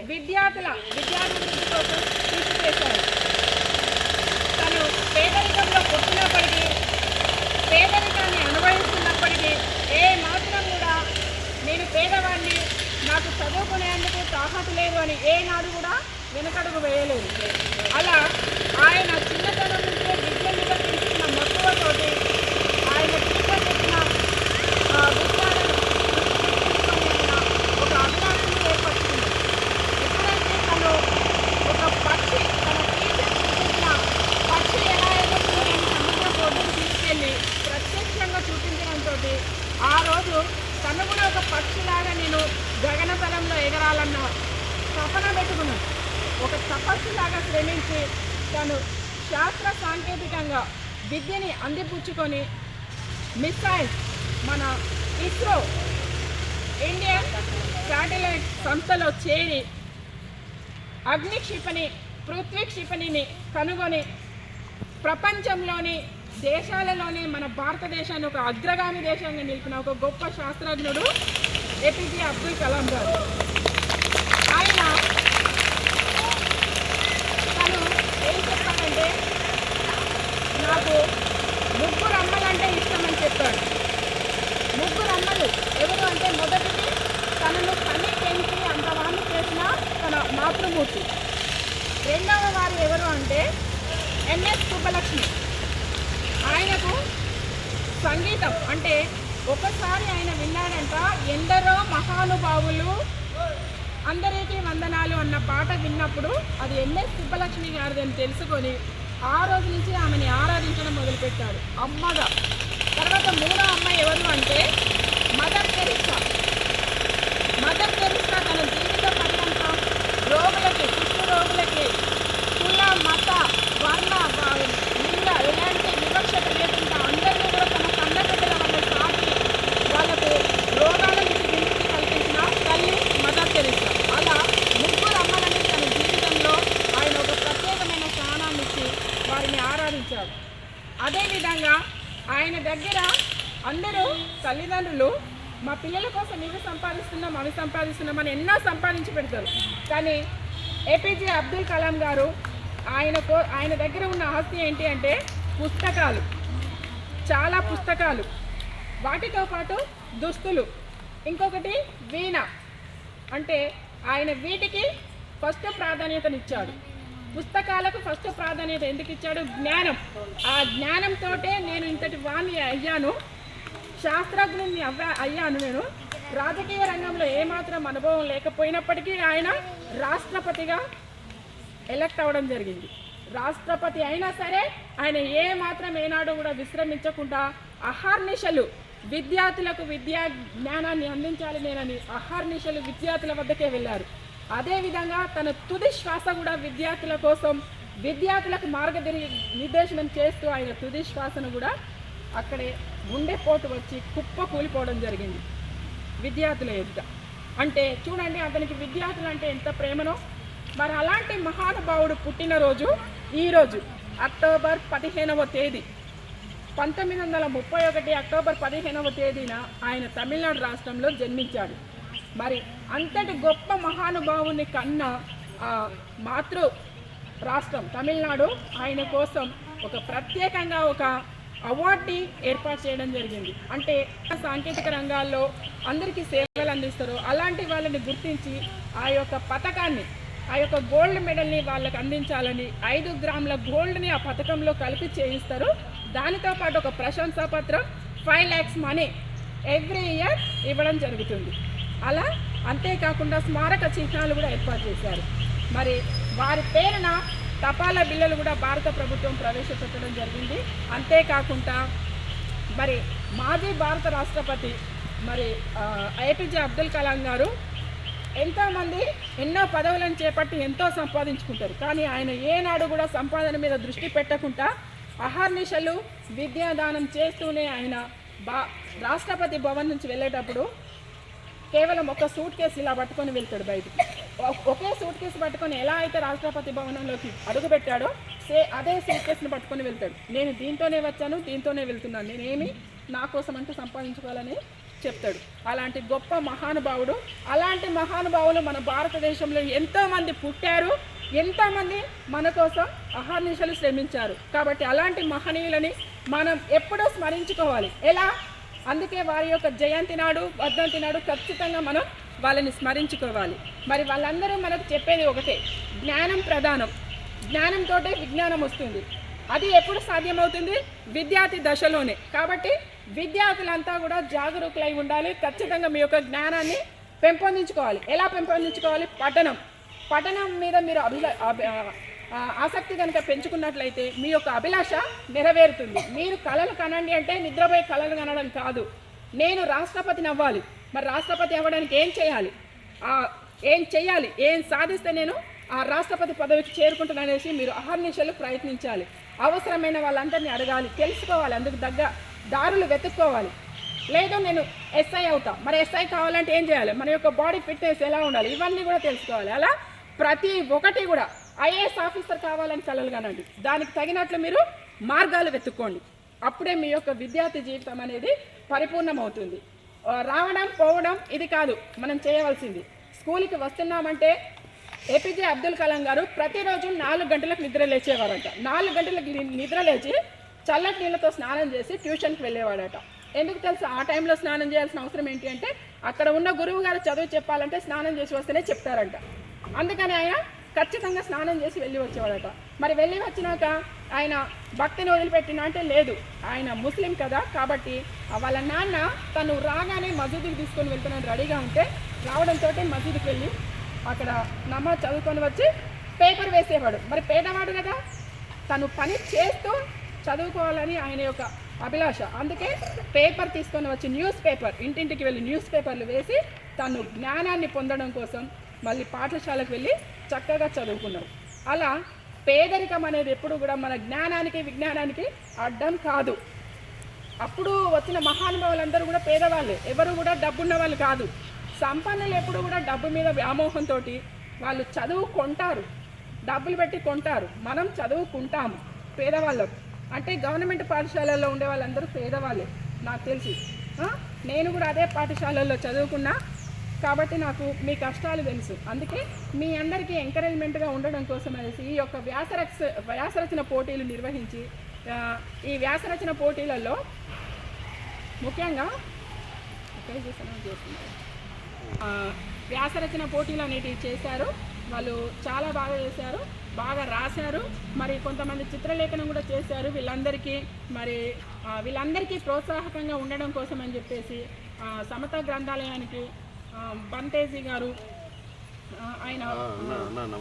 విద్యార్థుల కోసం కృషి చేశారు. తను పేదరికంలో పుట్టినప్పటికీ, పేదరికాన్ని అనుభవిస్తున్నప్పటికీ ఏ మాత్రం కూడా నేను పేదవాడిని, నాకు చదువుకునేందుకు తాహతు లేదు అని ఏనాడు కూడా వెనకడుగు వేయలేదు. అలా ఆయన చిన్నతనం నుంచే విద్య మీద పెంచుకున్న మక్కువతోటి ఆయన టీచర్ చెప్పిన విషయాలను ఒక అభిలాషను ఏర్పడుతుంది. ఎప్పుడైతే తను ఒక పక్షి, తన టీచర్ చూపించిన పక్షి ఎలా ఎదుగుతుంది అని సముద్రం ఒడ్డుకు తీసుకెళ్ళి ప్రత్యక్షంగా చూపించడంతో ఆ రోజు తను కూడా ఒక పక్షిలాగా నేను గగనతలంలో ఎగరాలన్న తపన పెట్టుకున్నాను. ఒక తపస్సులాగా శ్రమించి తను శాస్త్ర సాంకేతికంగా విద్యని అందిపుచ్చుకొని మిసైల్స్ మన ఇస్రో ఇండియన్ శాటిలైట్ సంస్థలో చేరి అగ్ని క్షిపణి, పృథ్వీ క్షిపణిని కనుగొని ప్రపంచంలోని దేశాలలోనే మన భారతదేశాన్ని ఒక అగ్రగామి దేశంగా నిలిపిన ఒక గొప్ప శాస్త్రజ్ఞుడు ఏపీజే అబ్దుల్ కలాం గారు. ఆయన తను ఏం చెప్పాడంటే, నాకు 3 అమ్మలంటే ఇష్టమని చెప్పాడు. 3 అమ్మలు ఎవరు అంటే, మొదటిది తనను కని పెంచి అంతవాన్ని చేసిన తన మాతృమూర్తి. రెండవ వారు ఎవరు అంటే ఎన్ఎస్ సుబ్బలక్ష్మి. ఆయనకు సంగీతం అంటే ఒకసారి ఆయన విన్నాడంట, ఎందరో మహానుభావులు అందరికీ వందనాలు అన్న పాట విన్నప్పుడు అది ఎన్ఎస్ సుబ్బలక్ష్మి గారిది అని తెలుసుకొని ఆ రోజు నుంచి ఆమెని ఆరాధించడం మొదలుపెట్టాడు అమ్మగా. తర్వాత 3వ అమ్మ ఎవరు అంటే మదర్ తెరిసా. మదర్ తెరిసా తన జీవిత పర్యంతం రోగులకి, కుష్ఠ రోగులకి కుల, మత, వర్ణ, లింగ ఎలాంటి వివక్షత లేకుండా అందరినీ కూడా తన కన్నబిడ్డల వల్ల సాటి వాళ్ళకు రోగాల నుంచి విముక్తి కల్పించిన తల్లి మదర్ తెరిసా. అలా 3 అమ్మలని తన జీవితంలో ఆయన ఒక ప్రత్యేకమైన స్థానాన్ని ఇచ్చి వారిని ఆరాధించాడు. అదేవిధంగా ఆయన దగ్గర అందరూ తల్లిదండ్రులు మా పిల్లల కోసం ఇవి సంపాదిస్తున్నాం, అవి సంపాదిస్తున్నామని ఎన్నో సంపాదించి పెడతారు. కానీ ఏపీజే అబ్దుల్ కలాం గారు ఆయన దగ్గర ఉన్న ఆస్తి ఏంటి అంటే పుస్తకాలు, చాలా పుస్తకాలు, వాటితో పాటు దుస్తులు, ఇంకొకటి వీణ. అంటే ఆయన వీటికి ఫస్ట్ ప్రాధాన్యతనిచ్చాడు. పుస్తకాలకు ఫస్ట్ ప్రాధాన్యత ఎందుకు ఇచ్చాడు? జ్ఞానం. ఆ జ్ఞానంతో నేను ఇంతటి వాణ్ణి అయ్యాను, శాస్త్రజ్ఞుని అయ్యాను. నేను రాజకీయ రంగంలో ఏమాత్రం అనుభవం లేకపోయినప్పటికీ ఆయన రాష్ట్రపతిగా ఎలక్ట్ అవ్వడం జరిగింది. రాష్ట్రపతి అయినా సరే ఆయన ఏమాత్రం ఏనాడు కూడా విశ్రమించకుండా అహర్నిశలు విద్యార్థులకు విద్యా జ్ఞానాన్ని అందించాలి నేనని అహర్నిశలు విద్యార్థుల వద్దకే వెళ్ళారు. అదేవిధంగా తన తుది శ్వాస కూడా విద్యార్థుల కోసం, విద్యార్థులకు మార్గనిర్దేశనం చేస్తూ ఆయన తుది శ్వాసను కూడా అక్కడే గుండెపోటు వచ్చి కుప్ప కూలిపోవడం జరిగింది విద్యార్థుల ఎదుట. అంటే చూడండి అతనికి విద్యార్థులు అంటే ఎంత ప్రేమనో. మరి అలాంటి మహానుభావుడు పుట్టినరోజు ఈరోజు అక్టోబర్ 15వ తేదీ 1931 అక్టోబర్ 15వ తేదీన ఆయన తమిళనాడు రాష్ట్రంలో జన్మించాడు. మరి అంతటి గొప్ప మహానుభావుని కన్నా మాతృ రాష్ట్రం తమిళనాడు ఆయన కోసం ఒక ప్రత్యేకంగా ఒక అవార్డుని ఏర్పాటు చేయడం జరిగింది. అంటే సాంకేతిక రంగాల్లో అందరికీ సేవలు అందిస్తారు, అలాంటి వాళ్ళని గుర్తించి ఆ యొక్క పథకాన్ని, ఆ యొక్క గోల్డ్ మెడల్ని వాళ్ళకి అందించాలని 5 గ్రాముల గోల్డ్ని ఆ పథకంలో కలిపి చేయిస్తారు. దానితో పాటు ఒక ప్రశంసా పత్రం 5 lakhs మనీ ఎవ్రీ ఇయర్ ఇవ్వడం జరుగుతుంది. అలా అంతేకాకుండా స్మారక చిహ్నాలు కూడా ఏర్పాటు చేశారు. మరి వారి పేరున తపాలా బిల్లలు కూడా భారత ప్రభుత్వం ప్రవేశపెట్టడం జరిగింది. అంతేకాకుండా మరి మాజీ భారత రాష్ట్రపతి మరి ఏపీజే అబ్దుల్ కలాం గారు ఎంతోమంది ఎన్నో పదవులను చేపట్టి ఎంతో సంపాదించుకుంటారు. కానీ ఆయన ఏనాడు కూడా సంపాదన మీద దృష్టి పెట్టకుండా అహర్నిశలు విద్యాదానం చేస్తూనే ఆయన రాష్ట్రపతి భవన్ నుంచి వెళ్ళేటప్పుడు కేవలం ఒక సూట్ కేసు ఇలా పట్టుకొని వెళ్తాడు బయటికి. ఒకే సూట్ కేసు పట్టుకొని ఎలా అయితే రాష్ట్రపతి భవనంలోకి అడుగుపెట్టాడో అదే సూట్ కేసును పట్టుకొని వెళ్తాడు. నేను దీంతోనే వచ్చాను, దీంతోనే వెళ్తున్నాను, నేనేమి నా కోసం అంటూ సంపాదించుకోవాలని చెప్తాడు. అలాంటి గొప్ప మహానుభావుడు. అలాంటి మహానుభావులు మన భారతదేశంలో ఎంతోమంది పుట్టారు, ఎంతోమంది మన కోసం అహర్నిశలు శ్రమించారు. కాబట్టి అలాంటి మహనీయులని మనం ఎప్పుడూ స్మరించుకోవాలి. ఎలా? అందుకే వారి యొక్క జయంతి నాడు, వర్ధంతి నాడు ఖచ్చితంగా మనం వాళ్ళని స్మరించుకోవాలి. మరి వాళ్ళందరూ మనకు చెప్పేది ఒకటే, జ్ఞానం ప్రధానం, జ్ఞానంతో విజ్ఞానం వస్తుంది. అది ఎప్పుడు సాధ్యమవుతుంది? విద్యార్థి దశలోనే. కాబట్టి విద్యార్థులంతా కూడా జాగరూకులై ఉండాలి. ఖచ్చితంగా మీ యొక్క జ్ఞానాన్ని పెంపొందించుకోవాలి. ఎలా పెంపొందించుకోవాలి? పఠనం మీద మీరు ఆసక్తి కనుక పెంచుకున్నట్లయితే మీ యొక్క అభిలాష నెరవేరుతుంది. మీరు కళలు కనండి అంటే నిద్రపోయి కళలు కనడం కాదు. నేను రాష్ట్రపతిని అవ్వాలి, మరి రాష్ట్రపతి అవ్వడానికి ఏం చేయాలి, ఏం సాధిస్తే నేను ఆ రాష్ట్రపతి పదవికి చేరుకుంటున్నానేసి మీరు అహర్నిశలు ప్రయత్నించాలి. అవసరమైన వాళ్ళందరినీ అడగాలి, తెలుసుకోవాలి, అందుకు తగ్గ దారులు వెతుక్కోవాలి. లేదు నేను ఎస్ఐ అవుతా, మరి ఎస్ఐ కావాలంటే ఏం చేయాలి, మన యొక్క బాడీ ఫిట్నెస్ ఎలా ఉండాలి, ఇవన్నీ కూడా తెలుసుకోవాలి. అలా ప్రతి ఒక్కటి కూడా ఐఏఎస్ ఆఫీసర్ కావాలని కలలు కనండి, దానికి తగినట్లు మీరు మార్గాలు వెతుక్కోండి. అప్పుడే మీ యొక్క విద్యార్థి జీవితం అనేది పరిపూర్ణమవుతుంది. రావడం పోవడం ఇది కాదు మనం చేయవలసింది. స్కూల్కి వస్తున్నామంటే ఏపీజే అబ్దుల్ కలాం గారు ప్రతిరోజు 4 గంటలకు నిద్ర లేచేవారంట. 4 గంటలకు నిద్ర లేచి చల్లటి నీళ్ళతో స్నానం చేసి ట్యూషన్కి వెళ్ళేవాడట. ఎందుకు తెలుసు? ఆ టైంలో స్నానం చేయాల్సిన అవసరం ఏంటి అంటే అక్కడ ఉన్న గురువు గారు చదువు చెప్పాలంటే స్నానం చేసి వస్తేనే చెప్తారంట. అందుకని ఆయన ఖచ్చితంగా స్నానం చేసి వెళ్ళి వచ్చేవాడట. మరి వెళ్ళి వచ్చినాక ఆయన భక్తిని వదిలిపెట్టిన అంటే లేదు, ఆయన ముస్లిం కదా, కాబట్టి వాళ్ళ నాన్న తను రాగానే మసీదుకి తీసుకొని వెళ్తున్నాను రెడీగా ఉంటే రావడంతో మసీదుకి వెళ్ళి అక్కడ నమాజ్ చదువుకొని వచ్చి పేపర్ వేసేవాడు. మరి పేదవాడు కదా, తను పని చేస్తూ చదువుకోవాలని ఆయన యొక్క అభిలాష. అందుకే పేపర్ తీసుకొని వచ్చి న్యూస్ పేపర్, ఇంటింటికి వెళ్ళి న్యూస్ పేపర్లు వేసి తను జ్ఞానాన్ని పొందడం కోసం మళ్ళీ పాఠశాలకు వెళ్ళి చక్కగా చదువుకున్నాడు. అలా పేదరికం అనేది ఎప్పుడు కూడా మన జ్ఞానానికి విజ్ఞానానికి అడ్డం కాదు. అప్పుడు వచ్చిన మహానుభావులందరూ కూడా పేదవాళ్ళే, ఎవరు కూడా డబ్బున్న వాళ్ళు కాదు. సంపన్నులు ఎప్పుడు కూడా డబ్బు మీద వ్యామోహంతో వాళ్ళు చదువు కొంటారు, డబ్బులు పెట్టి కొంటారు. మనం చదువుకుంటాము. పేదవాళ్ళం అంటే గవర్నమెంట్ పాఠశాలల్లో ఉండే వాళ్ళందరూ పేదవాళ్ళే నాకు తెలిసి. నేను కూడా అదే పాఠశాలల్లో చదువుకున్నా కాబట్టి నాకు మీ కష్టాలు తెలుసు. అందుకే మీ అందరికీ ఎంకరేజ్మెంట్గా ఉండడం కోసం అనేసి ఈ యొక్క వ్యాసరచన పోటీలు నిర్వహించి ఈ వ్యాసరచన పోటీలలో ముఖ్యంగా వ్యాసరచన పోటీలు అనేటివి చేశారు. వాళ్ళు చాలా బాగా చేశారు, బాగా రాశారు. మరి కొంతమంది చిత్రలేఖనం కూడా చేశారు. వీళ్ళందరికీ ప్రోత్సాహకంగా ఉండడం కోసం అని చెప్పేసి సమత గ్రంథాలయానికి బంతేజీ గారు, ఆయన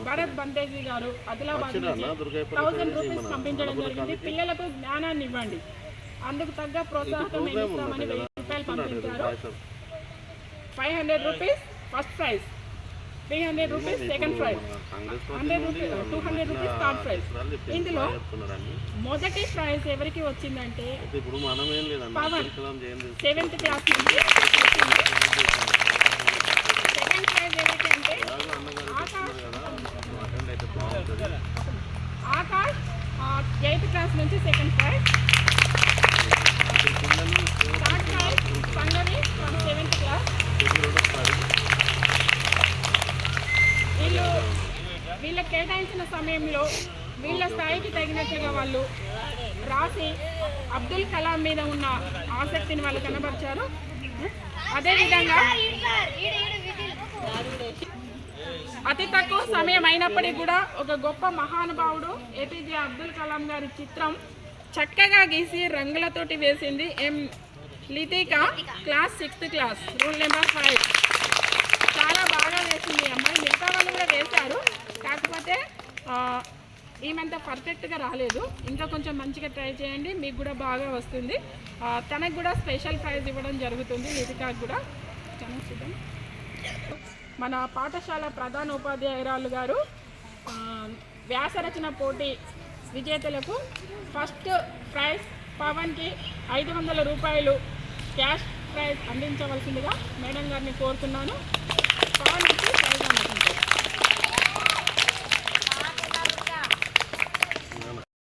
భరత్ బంతేజీ గారు ఆదిలాబాద్ నుంచి 1000 రూపీస్ పంపించడం జరిగింది. పిల్లలకు జ్ఞానాన్ని ఇవ్వండి, అందుకు తగ్గ ప్రోత్సాహకం మేము ఇస్తామని 1000 రూపాయలు పంపించారు. 500 rupees first prize, 300 rupees second prize, 200 rupees third prize. ఇందులో మొదటి ప్రైజ్ ఎవరికి వచ్చిందంటే పవన్ 7th క్లాస్ నుంచి. సెకండ్ ప్రైజ్ ఎవరికి అంటే ఆకాష్ 8th క్లాస్ నుంచి second prize. Third prize Sangavi from 7th class. వీళ్ళకి కేటాయించిన సమయంలో వీళ్ళ స్థాయికి తగినట్టుగా వాళ్ళు రాసి అబ్దుల్ కలాం మీద ఉన్న ఆసక్తిని వాళ్ళు కనబరిచారు. అదేవిధంగా అతి తక్కువ సమయం అయినప్పటికీ కూడా ఒక గొప్ప మహానుభావుడు ఏపీజే అబ్దుల్ కలాం గారి చిత్రం చక్కగా గీసి రంగులతోటి వేసింది Litika, class 6th class, rule number 5. చాలా బాగా వేసింది అమ్మాయి. మిగతా వాళ్ళు కూడా వేశారు, కాకపోతే ఈమెంత పర్ఫెక్ట్గా రాలేదు. ఇంకా కొంచెం మంచిగా ట్రై చేయండి, మీకు కూడా బాగా వస్తుంది. తనకు కూడా స్పెషల్ ప్రైజ్ ఇవ్వడం జరుగుతుంది, లితికాకు కూడా. మన పాఠశాల ప్రధాన ఉపాధ్యాయురాలు గారు వ్యాసరచన పోటీ విజేతలకు ఫస్ట్ ప్రైజ్ పవన్కి 500 రూపాయలు క్యాష్ ప్రైజ్ అందించవలసిందిగా మేడం గారిని కోరుతున్నాను. పవన్